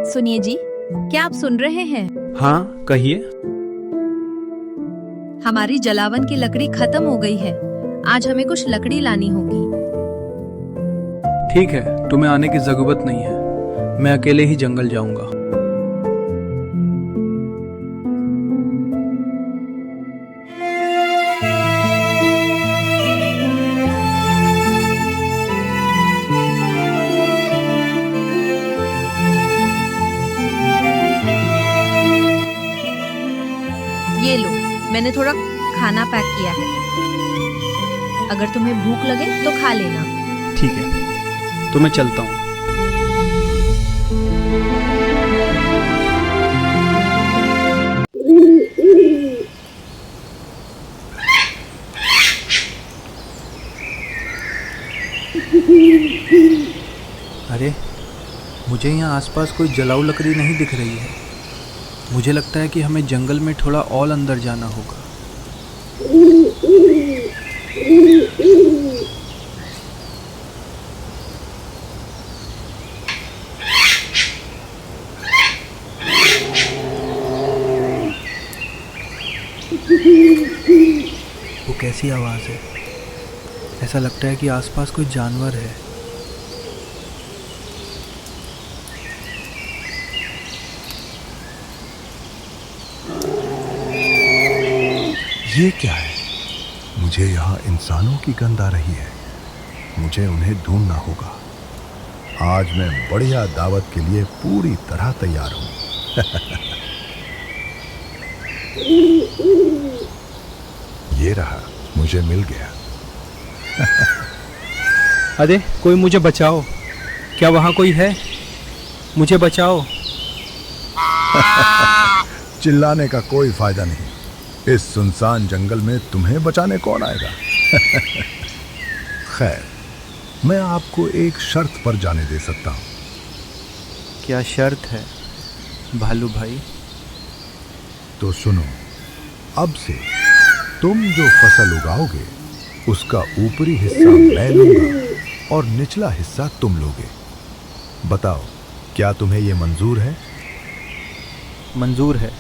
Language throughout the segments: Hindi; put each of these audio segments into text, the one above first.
सुनिए जी, क्या आप सुन रहे हैं? हाँ कहिए। हमारी जलावन की लकड़ी खत्म हो गई है। आज हमें कुछ लकड़ी लानी होगी। ठीक है, तुम्हें आने की जरूरत नहीं है, मैं अकेले ही जंगल जाऊंगा। ये लो, मैंने थोड़ा खाना पैक किया है। अगर तुम्हें भूख लगे तो खा लेना। ठीक है, तो मैं चलता हूँ। अरे, मुझे यहाँ आसपास कोई जलाऊ लकड़ी नहीं दिख रही है। मुझे लगता है कि हमें जंगल में थोड़ा और अंदर जाना होगा। वो कैसी आवाज़ है? ऐसा लगता है कि आसपास कोई जानवर है। ये क्या है? मुझे यहाँ इंसानों की गंध आ रही है। मुझे उन्हें ढूंढना होगा। आज मैं बढ़िया दावत के लिए पूरी तरह तैयार हूँ। ये रहा, मुझे मिल गया। अरे, कोई मुझे बचाओ। क्या वहाँ कोई है? मुझे बचाओ। चिल्लाने का कोई फायदा नहीं। इस सुनसान जंगल में तुम्हें बचाने कौन आएगा? खैर, मैं आपको एक शर्त पर जाने दे सकता हूँ। क्या शर्त है भालू भाई? तो सुनो, अब से तुम जो फसल उगाओगे उसका ऊपरी हिस्सा मैं लूंगा और निचला हिस्सा तुम लोगे। बताओ, क्या तुम्हें ये मंजूर है? मंजूर है।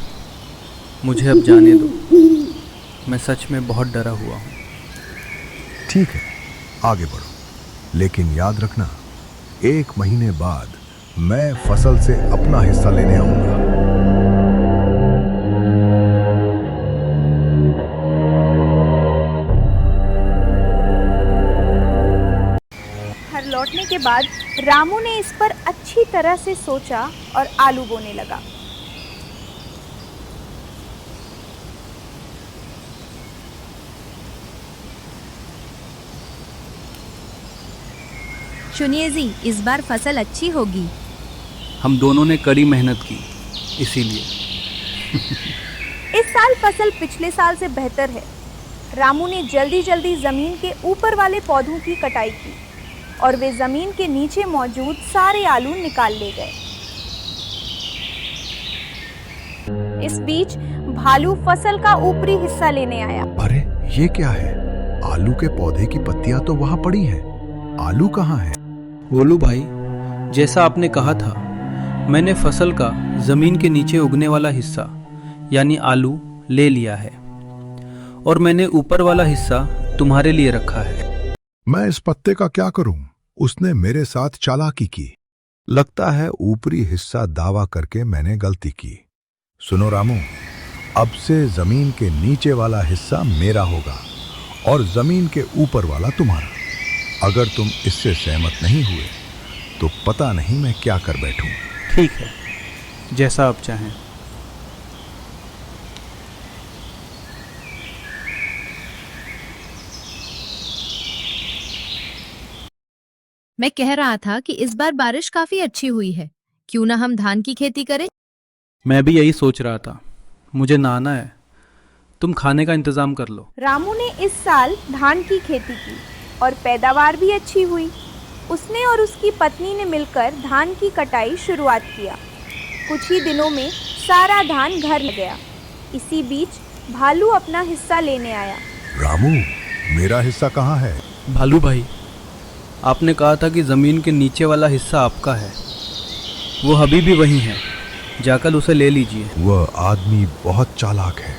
मुझे अब जाने दो। मैं सच में बहुत डरा हुआ हूँ। ठीक है, आगे बढ़ो, लेकिन याद रखना, 1 महीने बाद मैं फसल से अपना हिस्सा लेने आऊंगा। घर लौटने के बाद रामू ने इस पर अच्छी तरह से सोचा और आलू बोने लगा। सुनिए जी, इस बार फसल अच्छी होगी। हम दोनों ने कड़ी मेहनत की, इसीलिए। इस साल फसल पिछले साल से बेहतर है। रामू ने जल्दी जल्दी जमीन के ऊपर वाले पौधों की कटाई की और वे जमीन के नीचे मौजूद सारे आलू निकाल ले गए। इस बीच भालू फसल का ऊपरी हिस्सा लेने आया। अरे, ये क्या है? आलू के पौधे की पत्तियां तो वहां पड़ी हैं। आलू कहाँ है? गोलू भाई, जैसा आपने कहा था, मैंने फसल का जमीन के नीचे उगने वाला हिस्सा यानी आलू ले लिया है और मैंने ऊपर वाला हिस्सा तुम्हारे लिए रखा है। मैं इस पत्ते का क्या करूं? उसने मेरे साथ चालाकी की। लगता है ऊपरी हिस्सा दावा करके मैंने गलती की। सुनो रामू, अब से जमीन के नीचे वाला हिस्सा मेरा होगा और जमीन के ऊपर वाला तुम्हारा। अगर तुम इससे सहमत नहीं हुए तो पता नहीं मैं क्या कर बैठूं। ठीक है, जैसा आप चाहें। मैं कह रहा था कि इस बार बारिश काफी अच्छी हुई है। क्यों ना हम धान की खेती करें? मैं भी यही सोच रहा था। मुझे नहाना है, तुम खाने का इंतजाम कर लो। रामू ने इस साल धान की खेती की और पैदावार भी अच्छी हुई। उसने और उसकी पत्नी ने मिलकर धान की कटाई शुरुआत किया। कुछ ही दिनों में सारा धान घर ले गया। इसी बीच भालू अपना हिस्सा लेने आया। रामू, मेरा हिस्सा कहाँ है? भालू भाई, आपने कहा था कि ज़मीन के नीचे वाला हिस्सा आपका है। वो अभी भी वहीं है, जाकर उसे ले लीजिए। वह आदमी बहुत चालाक है।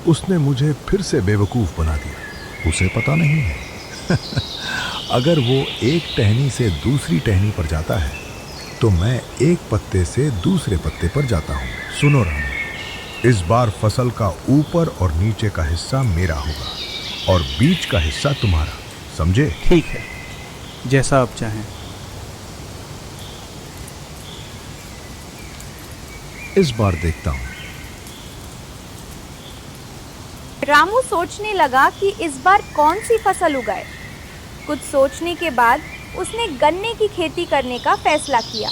उसने मुझे फिर से बेवकूफ बना दिया। उसे पता नहीं है अगर वो एक टहनी से दूसरी टहनी पर जाता है तो मैं एक पत्ते से दूसरे पत्ते पर जाता हूँ। सुनो रामू, इस बार फसल का ऊपर और नीचे का हिस्सा मेरा होगा और बीच का हिस्सा तुम्हारा, समझे? ठीक है, जैसा आप चाहें। इस बार देखता हूँ। रामू सोचने लगा कि इस बार कौन सी फसल उगाए। कुछ सोचने के बाद उसने गन्ने की खेती करने का फैसला किया।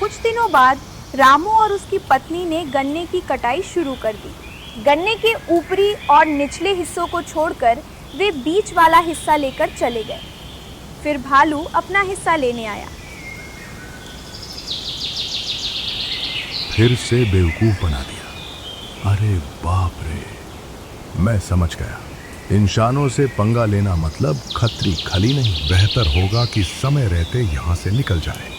कुछ दिनों बाद रामू और उसकी पत्नी ने गन्ने की कटाई शुरू कर दी। गन्ने के ऊपरी और निचले हिस्सों को छोड़कर वे बीच वाला हिस्सा लेकर चले गए। फिर भालू अपना हिस्सा लेने आया। फिर से बेवकूफ बना दिया। अरे बाप रे, मैं समझ गया। इंसानों से पंगा लेना मतलब खतरी खली नहीं। बेहतर होगा कि समय रहते यहाँ से निकल जाए।